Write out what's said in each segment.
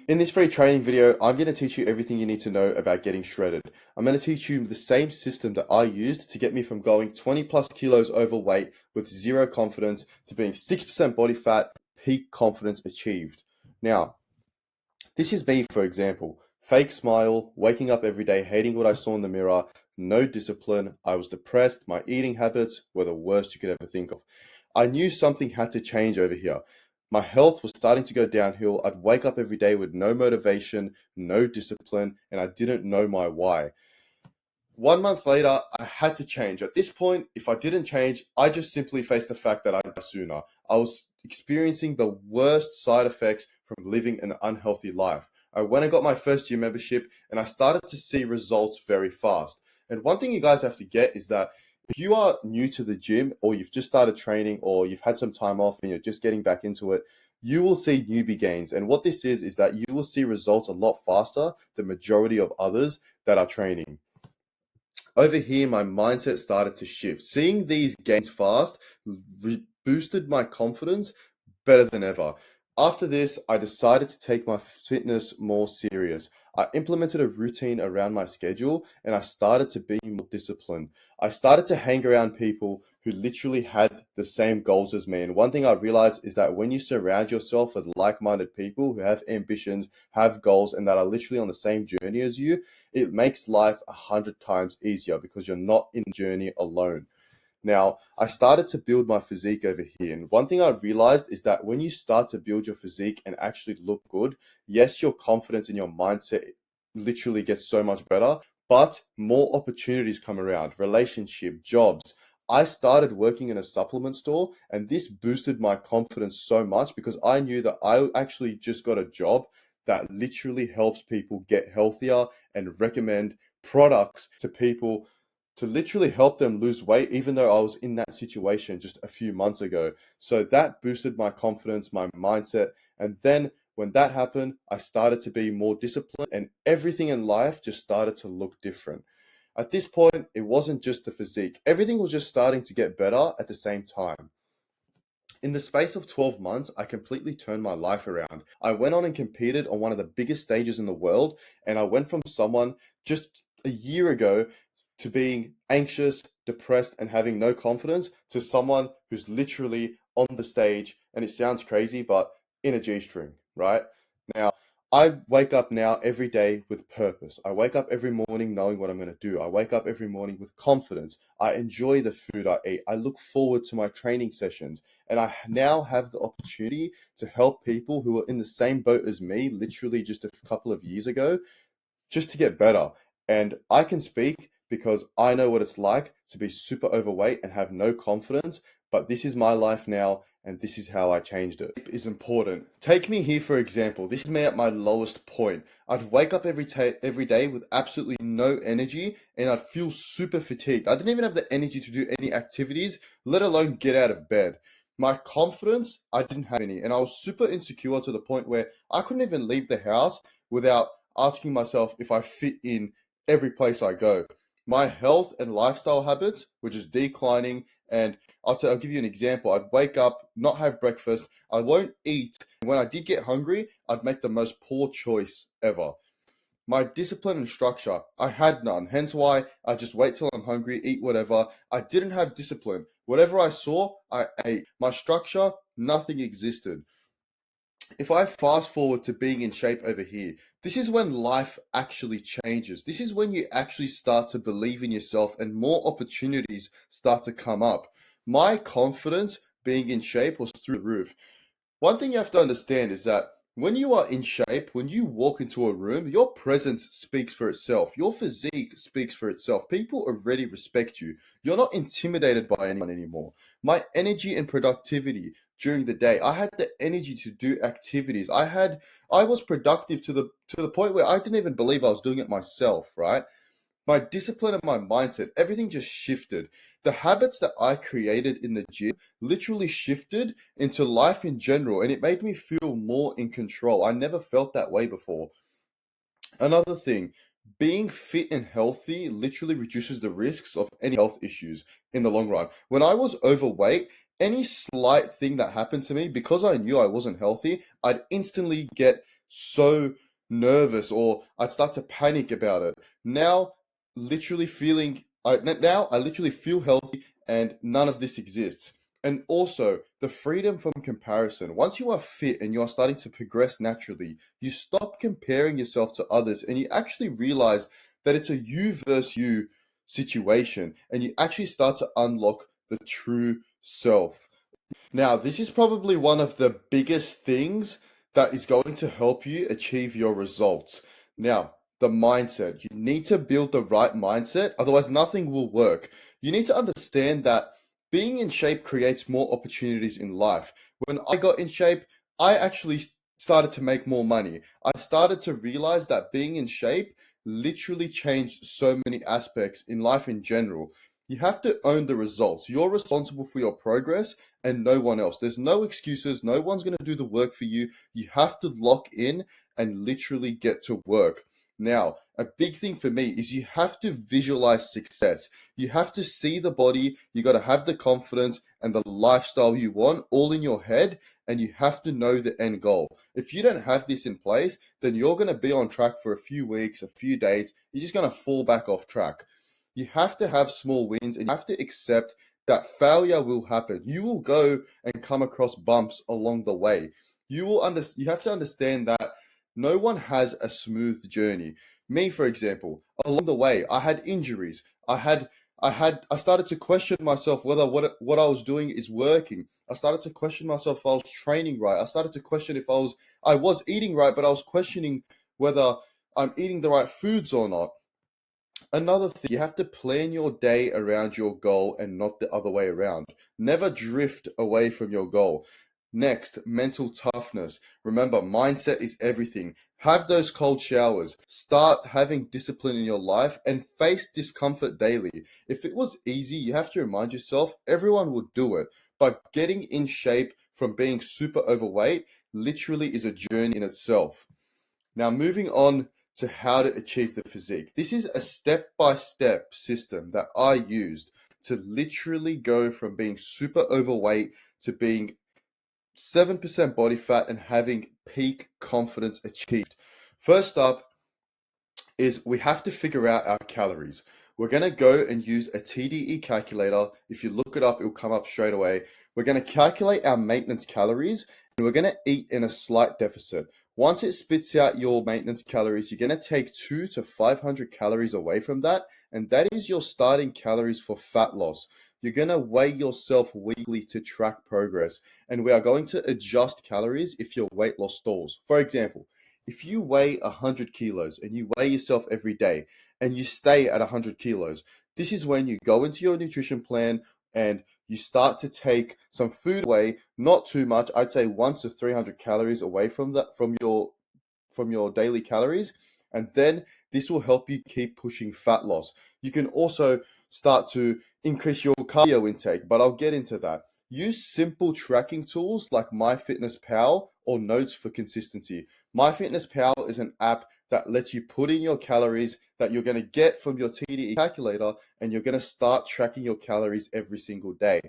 In this free training video, I'm going to teach you everything you need to know about getting shredded. I'm going to teach you the same system that I used to get me from going 20 plus kilos overweight with zero confidence to being 6% body fat, peak confidence achieved. Now, this is me, for example. Fake smile, waking up every day, hating what I saw in the mirror, no discipline. I was depressed. My eating habits were the worst you could ever think of. I knew something had to change over here. My health was starting to go downhill. I'd wake up every day with no motivation, no discipline, and I didn't know my why. 1 month later, I had to change. At this point, if I didn't change, I just simply faced the fact that I'd die sooner. I was experiencing the worst side effects from living an unhealthy life. I went and got my first gym membership and I started to see results very fast. And one thing you guys have to get is that if you are new to the gym or you've just started training or you've had some time off and you're just getting back into it, you will see newbie gains. And what this is that you will see results a lot faster than majority of others that are training. Over here, my mindset started to shift. Seeing these gains fast boosted my confidence better than ever. After this, I decided to take my fitness more serious. I implemented a routine around my schedule and I started to be more disciplined. I started to hang around people who literally had the same goals as me. And one thing I realized is that when you surround yourself with like-minded people who have ambitions, have goals, and that are literally on the same journey as you, it makes life 100 times easier because you're not in the journey alone. Now, I started to build my physique over here. And one thing I realized is that when you start to build your physique and actually look good, yes, your confidence and your mindset literally gets so much better, but more opportunities come around, relationship, jobs. I started working in a supplement store and this boosted my confidence so much because I knew that I actually just got a job that literally helps people get healthier and recommend products to people to literally help them lose weight, even though I was in that situation just a few months ago. So that boosted my confidence, my mindset. And then when that happened, I started to be more disciplined and everything in life just started to look different. At this point, it wasn't just the physique. Everything was just starting to get better at the same time. In the space of 12 months, I completely turned my life around. I went on and competed on one of the biggest stages in the world, and I went from someone just a year ago to being anxious, depressed, and having no confidence to someone who's literally on the stage, and it sounds crazy, but in a G-string, right? Now, I wake up now every day with purpose. I wake up every morning knowing what I'm going to do. I wake up every morning with confidence. I enjoy the food I eat. I look forward to my training sessions. And I now have the opportunity to help people who are in the same boat as me, literally just a couple of years ago, just to get better. And I can speak because I know what it's like to be super overweight and have no confidence, but this is my life now and this is how I changed it. It is important. Take me here for example. This is me at my lowest point. I'd wake up every day with absolutely no energy and I'd feel super fatigued. I didn't even have the energy to do any activities, let alone get out of bed. My confidence, I didn't have any, and I was super insecure to the point where I couldn't even leave the house without asking myself if I fit in every place I go. My health and lifestyle habits were just declining, and I'll give you an example. I'd wake up, not have breakfast, I won't eat. When I did get hungry, I'd make the most poor choice ever. My discipline and structure, I had none. Hence why I just wait till I'm hungry, eat whatever. I didn't have discipline. Whatever I saw, I ate. My structure, nothing existed. If I fast forward to being in shape over here, this is when life actually changes. This is when you actually start to believe in yourself and more opportunities start to come up. My confidence being in shape was through the roof. One thing you have to understand is that when you are in shape, when you walk into a room, your presence speaks for itself. Your physique speaks for itself. People already respect you. You're not intimidated by anyone anymore. My energy and productivity during the day, I had the energy to do activities. I was productive to the point where I didn't even believe I was doing it myself, right? My discipline and my mindset, everything just shifted. The habits that I created in the gym literally shifted into life in general, and it made me feel more in control. I never felt that way before. Another thing, being fit and healthy literally reduces the risks of any health issues in the long run. When I was overweight, any slight thing that happened to me, because I knew I wasn't healthy, I'd instantly get so nervous, or I'd start to panic about it. Now, now I literally feel healthy, and none of this exists. And also, the freedom from comparison. Once you are fit and you are starting to progress naturally, you stop comparing yourself to others and you actually realize that it's a you versus you situation, and you actually start to unlock the true self. Now, this is probably one of the biggest things that is going to help you achieve your results. Now, the mindset. You need to build the right mindset, otherwise, nothing will work. You need to understand that being in shape creates more opportunities in life. When I got in shape, I actually started to make more money. I started to realize that being in shape literally changed so many aspects in life in general. You have to own the results. You're responsible for your progress and no one else. There's no excuses. No one's going to do the work for you. You have to lock in and literally get to work. Now, a big thing for me is you have to visualize success. You have to see the body. You got to have the confidence and the lifestyle you want all in your head, and you have to know the end goal. If you don't have this in place, then you're going to be on track for a few weeks, a few days. You're just going to fall back off track. You have to have small wins, and you have to accept that failure will happen. You will go and come across bumps along the way. You have to understand that no one has a smooth journey. Me, for example, along the way, I had injuries. I started to question myself whether what I was doing is working. I started to question myself if I was training right. I started to question if I was eating right, but I was questioning whether I'm eating the right foods or not. Another thing, you have to plan your day around your goal and not the other way around. Never drift away from your goal. Next, mental toughness. Remember, mindset is everything. Have those cold showers. Start having discipline in your life and face discomfort daily. If it was easy, you have to remind yourself everyone would do it. But getting in shape from being super overweight literally is a journey in itself. Now, moving on to how to achieve the physique. This is a step-by-step system that I used to literally go from being super overweight to being 7% body fat and having peak confidence achieved. First up is we have to figure out our calories. We're going to go and use a TDE calculator. If you look it up, it'll come up straight away. We're going to calculate our maintenance calories, and we're going to eat in a slight deficit. Once it spits out your maintenance calories, you're going to take 200 to 500 calories away from that, and that is your starting calories for fat loss. You're going to weigh yourself weekly to track progress, and we are going to adjust calories if your weight loss stalls. For example, if you weigh 100 kilos and you weigh yourself every day and you stay at 100 kilos, this is when you go into your nutrition plan and you start to take some food away, not too much. I'd say 100 to 300 calories away from that, from your daily calories, and then this will help you keep pushing fat loss. You can also start to increase your cardio intake, but I'll get into that. Use simple tracking tools like MyFitnessPal or Notes for consistency. MyFitnessPal is an app that lets you put in your calories that you're going to get from your TDE calculator, and you're going to start tracking your calories every single day.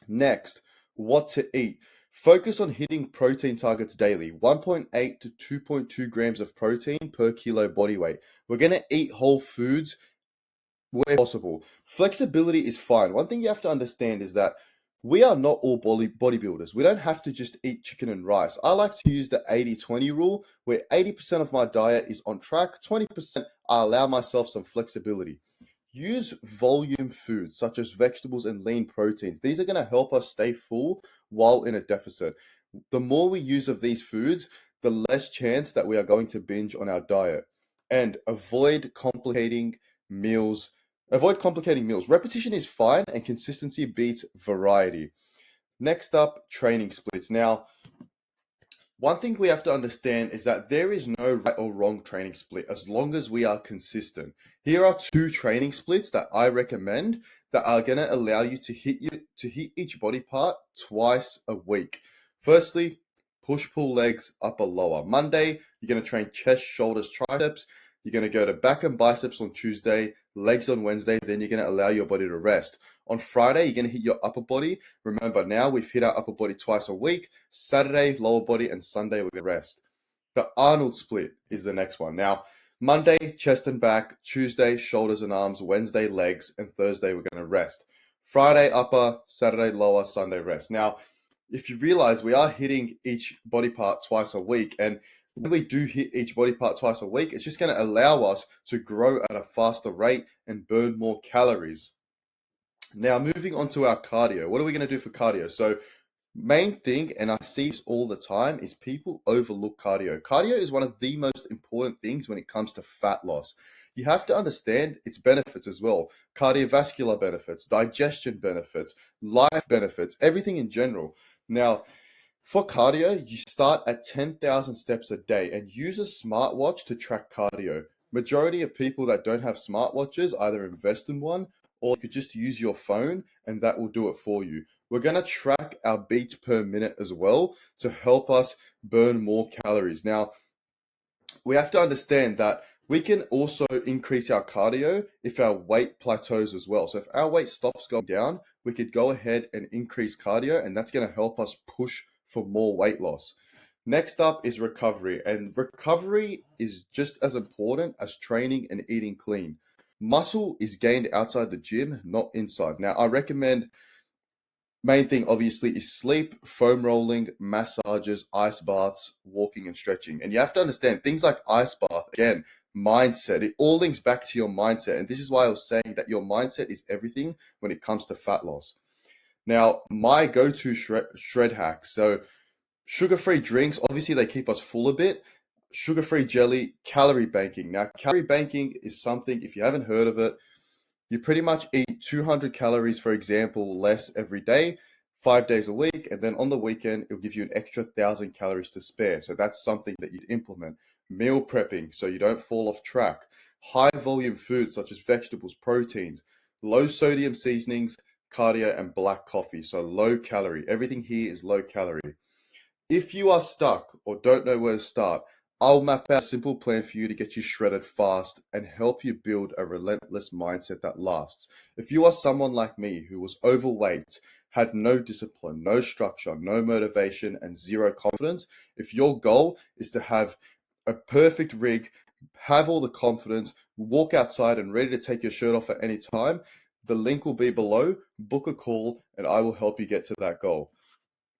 Next, what to eat. Focus on hitting protein targets daily, 1.8 to 2.2 grams of protein per kilo body weight. We're going to eat whole foods where possible. Flexibility is fine. One thing you have to understand is that we are not all bodybuilders. We don't have to just eat chicken and rice. I like to use the 80-20 rule, where 80% of my diet is on track, 20% I allow myself some flexibility. Use volume foods such as vegetables and lean proteins. These are going to help us stay full while in a deficit. The more we use of these foods, the less chance that we are going to binge on our diet. And avoid complicating meals. Repetition is fine and consistency beats variety. Next up, training splits. Now, one thing we have to understand is that there is no right or wrong training split as long as we are consistent. Here are two training splits that I recommend that are going to allow you to hit each body part twice a week. Firstly, push-pull legs, upper lower. Monday, you're going to train chest, shoulders, triceps. You're going to go to back and biceps on Tuesday, legs on Wednesday, then you're going to allow your body to rest. On Friday, you're going to hit your upper body. Remember, now we've hit our upper body twice a week. Saturday, lower body, and Sunday, we're going to rest. The Arnold split is the next one. Now, Monday, chest and back, Tuesday, shoulders and arms, Wednesday, legs, and Thursday, we're going to rest. Friday, upper, Saturday, lower, Sunday, rest. Now, if you realize we are hitting each body part twice a week, and when we do hit each body part twice a week, it's just going to allow us to grow at a faster rate and burn more calories. Now, moving on to our cardio. What are we going to do for cardio? So, main thing, and I see this all the time, is people overlook cardio. Cardio is one of the most important things when it comes to fat loss. You have to understand its benefits as well. Cardiovascular benefits, digestion benefits, life benefits, everything in general. Now, for cardio, you start at 10,000 steps a day and use a smartwatch to track cardio. Majority of people that don't have smartwatches either invest in one, or you could just use your phone and that will do it for you. We're going to track our beats per minute as well to help us burn more calories. Now, we have to understand that we can also increase our cardio if our weight plateaus as well. So if our weight stops going down, we could go ahead and increase cardio, and that's going to help us push for more weight loss. Next up is recovery, and recovery is just as important as training and eating clean. Muscle is gained outside the gym, not inside. Now, I recommend main thing obviously is sleep, foam rolling, massages, ice baths, walking and stretching. And you have to understand things like ice bath, again, mindset, it all links back to your mindset. And this is why I was saying that your mindset is everything when it comes to fat loss. Now, my go-to shred hack. So sugar-free drinks, obviously they keep us full a bit. Sugar-free jelly, calorie banking. Now, calorie banking is something, if you haven't heard of it, you pretty much eat 200 calories, for example, less every day, 5 days a week, and then on the weekend, it'll give you an extra 1,000 calories to spare. So that's something that you'd implement. Meal prepping, so you don't fall off track. High volume foods such as vegetables, proteins, low sodium seasonings, cardio, and black coffee. So low calorie. Everything here is low calorie. If you are stuck or don't know where to start, I'll map out a simple plan for you to get you shredded fast and help you build a relentless mindset that lasts. If you are someone like me who was overweight, had no discipline, no structure, no motivation, and zero confidence, if your goal is to have a perfect rig, have all the confidence, walk outside and ready to take your shirt off at any time, the link will be below. Book a call and I will help you get to that goal.